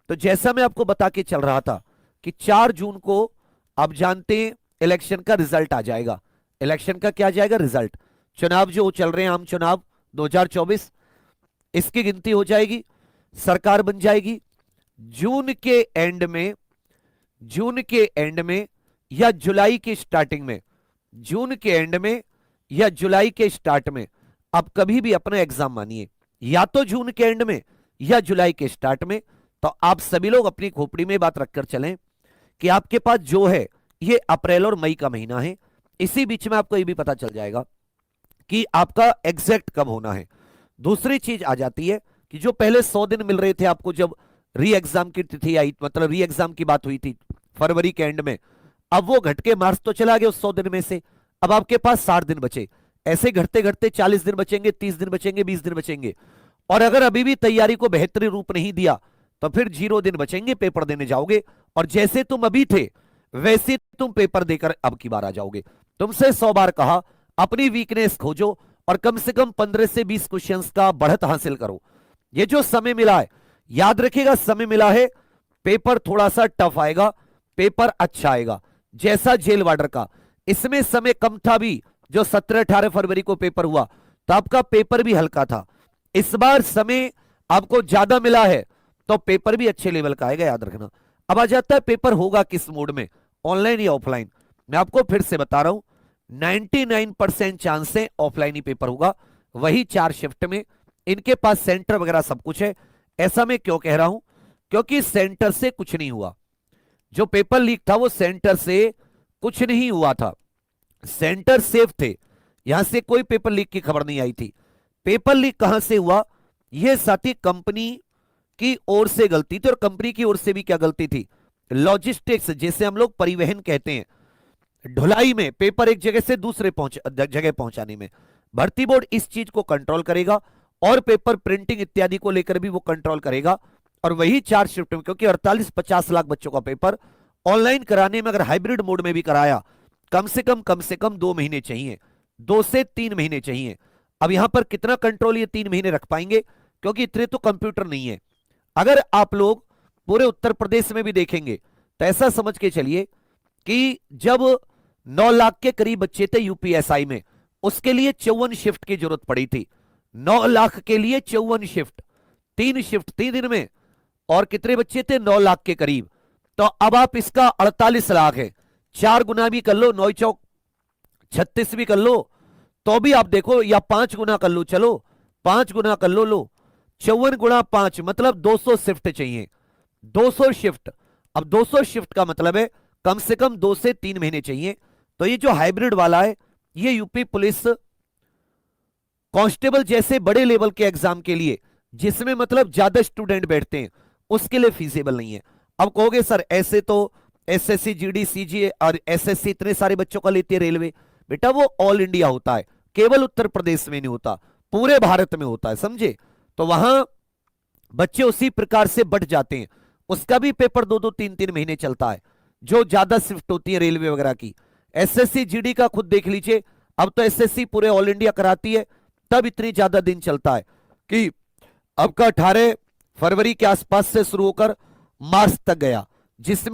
तो जैसा मैं आपको बता के चल रहा था कि 4 जून को आप जानते हैं इलेक्शन का रिजल्ट आ जाएगा। इलेक्शन का क्या जाएगा? रिजल्ट। चुनाव जो चल रहे हैं, आम चुनाव 2024, इसकी गिनती हो जाएगी, सरकार बन जाएगी। जून के एंड में, जून के एंड में या जुलाई की स्टार्टिंग में, जून के एंड में या जुलाई के स्टार्ट में, आप कभी भी अपना एग्जाम मानिए, या तो जून के एंड में या जुलाई के स्टार्ट में, तो आप सभी लोग अपनी खोपड़ी में बात रखकर चलें कि आपके पास जो है ये अप्रैल और मई का महीना है। इसी बीच में आपको ये भी पता चल जाएगा कि आपका एग्जैक्ट कब होना है। दूसरी चीज आ जाती है कि जो पहले 100 दिन मिल रहे थे आपको जब री एग्जाम की तिथि आई, मतलब री एग्जाम की बात हुई थी फरवरी के एंड में, अब वो घट के मार्च तो चला गया उस 100 दिन में से, अब आपके पास 60 दिन बचे। ऐसे घटते घटते 40 दिन बचेंगे, 30 दिन बचेंगे, 20 दिन बचेंगे। और अगर अभी भी तैयारी को बेहतरीन रूप नहीं दिया तो फिर 0 दिन बचेंगे, पेपर देने जाओगे और जैसे तुम अभी थे वैसे तुम पेपर देकर अब की बार आ जाओगे। तुमसे 100 बार कहा अपनी वीकनेस खोजो और कम से कम 15 से 20 क्वेश्चंस का बढ़त हासिल करो। ये जो समय मिला है, याद रखिएगा, समय मिला है, पेपर थोड़ा सा टफ आएगा, पेपर अच्छा आएगा। जैसा जेल वार्डर का, इसमें समय कम था भी, जो 17-18 फरवरी को पेपर हुआ तो आपका पेपर भी हल्का था। इस बार समय आपको ज्यादा मिला है तो पेपर भी अच्छे लेवल का आएगा, याद रखना। अब आ जाता है पेपर होगा किस मोड में, ऑनलाइन या ऑफलाइन। मैं आपको फिर से बता रहा हूं, 99% चांस है ऑफलाइन ही पेपर होगा, वही 4 शिफ्ट में। इनके पास सेंटर वगैरह सब कुछ है। ऐसा मैं क्यों कह रहा हूं? क्योंकि सेंटर से कुछ नहीं हुआ। जो पेपर लीक था वो सेंटर से कुछ नहीं हुआ था, सेंटर सेफ थे, यहां से कोई पेपर लीक की खबर नहीं आई थी। पेपर लीक कहां से हुआ? यह साथी कंपनी की ओर से गलती थी। और कंपनी की ओर से भी क्या गलती थी? लॉजिस्टिक्स, जैसे हम लोग परिवहन कहते हैं, ढुलाई में, पेपर एक जगह से दूसरे जगह पहुंचाने में। भर्ती बोर्ड इस चीज को कंट्रोल करेगा और पेपर प्रिंटिंग इत्यादि को लेकर भी वो कंट्रोल करेगा। और वही 4 शिफ्ट में, क्योंकि 48-50 लाख बच्चों का पेपर ऑनलाइन कराने में अगर हाइब्रिड मोड में भी कराया, कम से कम 2 महीने चाहिए, 2 से 3 महीने चाहिए। अब यहां पर कितना कंट्रोल ये 3 महीने रख पाएंगे? क्योंकि इतने तो कंप्यूटर नहीं है। अगर आप लोग पूरे उत्तर प्रदेश में भी देखेंगे तो ऐसा समझ के चलिए कि जब 9 लाख के करीब बच्चे थे यूपीएसआई में, उसके लिए 54 शिफ्ट की जरूरत पड़ी थी। 9 लाख के लिए 54 शिफ्ट, 3 शिफ्ट 3 दिन में। और कितने बच्चे थे? 9 लाख के करीब। तो अब आप इसका 48 लाख है, 4 गुना भी कर लो, 9 चौक 36 भी कर लो तो भी आप देखो, या 5 गुना कर लो, चलो 5 गुना कर लो, 54 गुणा 5 मतलब 200 शिफ्ट चाहिए, 200 शिफ्ट। अब 200 शिफ्ट का मतलब है कम से कम 2 से 3 महीने चाहिए। तो ये जो हाइब्रिड वाला है, ये यूपी पुलिस कांस्टेबल जैसे बड़े लेवल के एग्जाम के लिए, जिसमें मतलब ज्यादा स्टूडेंट बैठते हैं, उसके लिए फीजेबल नहीं है। अब कहोगे सर ऐसे तो एसएससी, जीडी, सीजीए और एसएससी इतने सारे बच्चों का लेती है रेलवे। बेटा वो ऑल इंडिया होता है, केवल उत्तर प्रदेश में नहीं होता, पूरे भारत में होता है, समझे? तो वहां बच्चे उसी प्रकार से बढ़ जाते हैं। उसका भी पेपर 2-2, 3-3 महीने चलता है, जो ज्यादा शिफ्ट होती है रेलवे वगैरह की। एसएससी, जीडी का खुद देख लीजिए, अब तो एसएससी पूरे ऑल इंडिया कराती है, तब इतनी ज्यादा दिन चलता है कि अब का 18 फरवरी के आसपास से शुरू होकर मार्च तक गया, जिसमें